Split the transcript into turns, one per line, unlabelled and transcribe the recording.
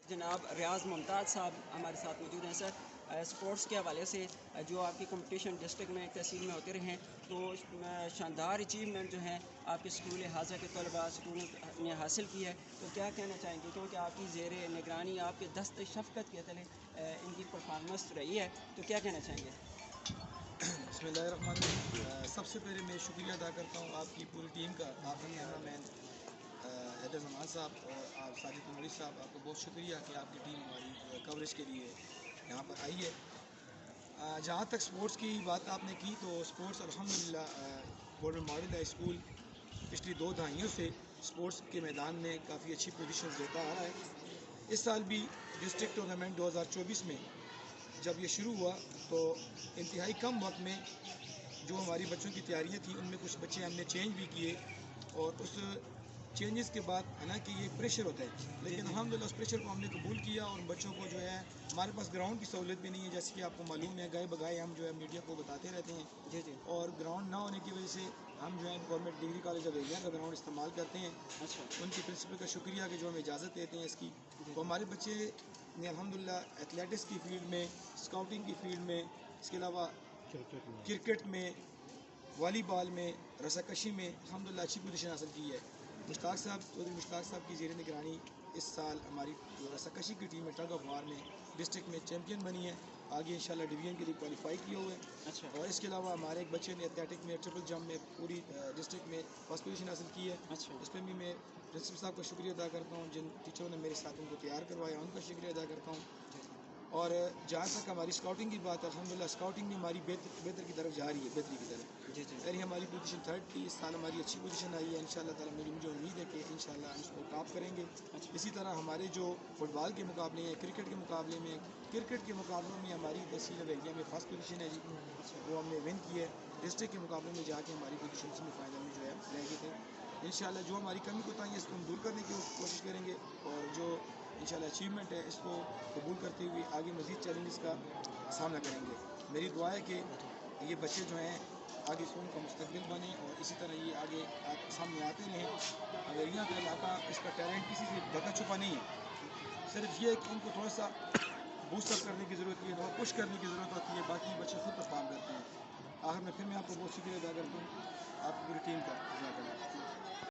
جناب ریاض ممتاز صاحب ہمارے ساتھ موجود ہیں سر۔ سپورٹس کے حوالے سے جو آپ کی کمپٹیشن ڈسٹرکٹ میں تحصیل میں ہوتے رہے ہیں تو شاندار اچیومنٹ جو ہیں آپ کے اسکول حاضہ کے طلباء اسٹوڈنٹ نے حاصل کی ہے، تو کیا کہنا چاہیں گے؟ کیونکہ آپ کی زیر نگرانی آپ کے دست شفقت کے تلے ان کی پرفارمنس رہی ہے، تو کیا کہنا چاہیں گے؟
بسم اللہ الرحمن الرحیم۔ سب سے پہلے میں شکریہ ادا کرتا ہوں آپ کی پوری ٹیم کا، آپ کے کیمرہ مین حیدر زمان صاحب اور آپ ساجد نوری صاحب، آپ کو بہت شکریہ کہ آپ کی ٹیم ہماری کوریج کے لیے یہاں پر آئی ہے۔ جہاں تک سپورٹس کی بات آپ نے کی تو سپورٹس الحمدللہ گورنمنٹ ماڈل ہائی اسکول پچھلی 2 دہائیوں سے سپورٹس کے میدان میں کافی اچھی پوزیشنز لیتا آ رہا ہے۔ اس سال بھی ڈسٹرکٹ ٹورنامنٹ 2024 میں جب یہ شروع ہوا تو انتہائی کم وقت میں جو ہماری بچوں کی تیاریاں تھیں ان میں کچھ بچے ہم نے چینج بھی کیے، اور اس چینجز کے بعد حالانکہ یہ پریشر ہوتا ہے لیکن الحمدللہ اس پریشر کو ہم نے قبول کیا، اور بچوں کو جو ہے ہمارے پاس گراؤنڈ کی سہولت بھی نہیں ہے، جیسے کہ آپ کو معلوم ہے گئے بگائے ہم جو ہے میڈیا کو بتاتے رہتے ہیں، اور گراؤنڈ نہ ہونے کی وجہ سے ہم جو ہے government degree college of area کا گراؤنڈ استعمال کرتے ہیں۔ ان کی پرنسپل کا شکریہ کہ جو ہمیں اجازت دیتے ہیں اس کی۔ تو ہمارے بچے نے الحمدللہ ایتھلیٹکس کی فیلڈ میں، اسکاؤٹنگ کی فیلڈ میں، اس کے علاوہ کرکٹ میں، والی بال میں، رسا کشی میں الحمدللہ اچھی پوزیشن حاصل کی ہے۔ مشتاق صاحب چودھری مشتاق صاحب کی زیر نگرانی اس سال ہماری جو رسا کشی کی ٹیم ہے ٹگ آف وار میں ڈسٹرکٹ میں چیمپئن بنی ہے، آگے انشاءاللہ ڈویژن کے لیے کوالیفائی کیے ہوئے ہیں۔ اور اس کے علاوہ ہمارے ایک بچے نے ایتھلیٹک میں ٹرپل جمپ میں پوری ڈسٹرکٹ میں فرسٹ پوزیشن حاصل کی ہے۔ اس پہ بھی میں پرنسپل صاحب کا شکریہ ادا کرتا ہوں، جن ٹیچروں نے میرے ساتھ ان کو تیار کروایا ان کا شکریہ ادا کرتا ہوں۔ اور جہاں تک ہماری اسکاؤٹنگ کی بات ہے الحمدللہ اسکاؤٹنگ بھی ہماری بہتر کی طرف جا رہی ہے، بہتری کی طرف۔ پہلے ہماری پوزیشن 3rd تھی، اس سال ہماری اچھی پوزیشن آئی ہے، انشاءاللہ تعالیٰ مجھے امید ہے کہ انشاءاللہ ہم اس کو ٹاپ کریں گے۔ اسی طرح ہمارے جو فٹ بال کے مقابلے ہیں، کرکٹ کے مقابلے میں، کرکٹ کے مقابلوں میں ہماری تحصیل ایریا میں فرسٹ پوزیشن ہے جی، وہ ہم نے ون کی ہے۔ ڈسٹرکٹ کے مقابلے میں جا کے ہماری پوزیشن سیمی فائنل میں جو ہے رہ گئے تھے۔ انشاءاللہ جو ہماری کمی کوتاہی ہے اس کو ہم دور کرنے کی کوشش کریں گے، اور جو انشاءاللہ اچیومنٹ ہے اس کو قبول کرتے ہوئے آگے مزید چیلنجز کا سامنا کریں گے۔ میری دعا ہے کہ یہ بچے جو ہیں آگے سے ان کا مستقبل بنے اور اسی طرح یہ آگے سامنے آتے رہیں۔ اویریا کا علاقہ اس کا ٹیلنٹ کسی سے ڈھکا چھپا نہیں ہے، صرف یہ ہے کہ ان کو تھوڑا سا بوسٹ اپ کرنے کی ضرورت ہے، تھوڑا پش کرنے کی ضرورت ہوتی ہے، باقی بچے خود پرفارم کرتے ہیں۔ آخر میں پھر میں آپ کو بہت شکریہ ادا کرتا ہوں آپ کی پوری ٹیم کا۔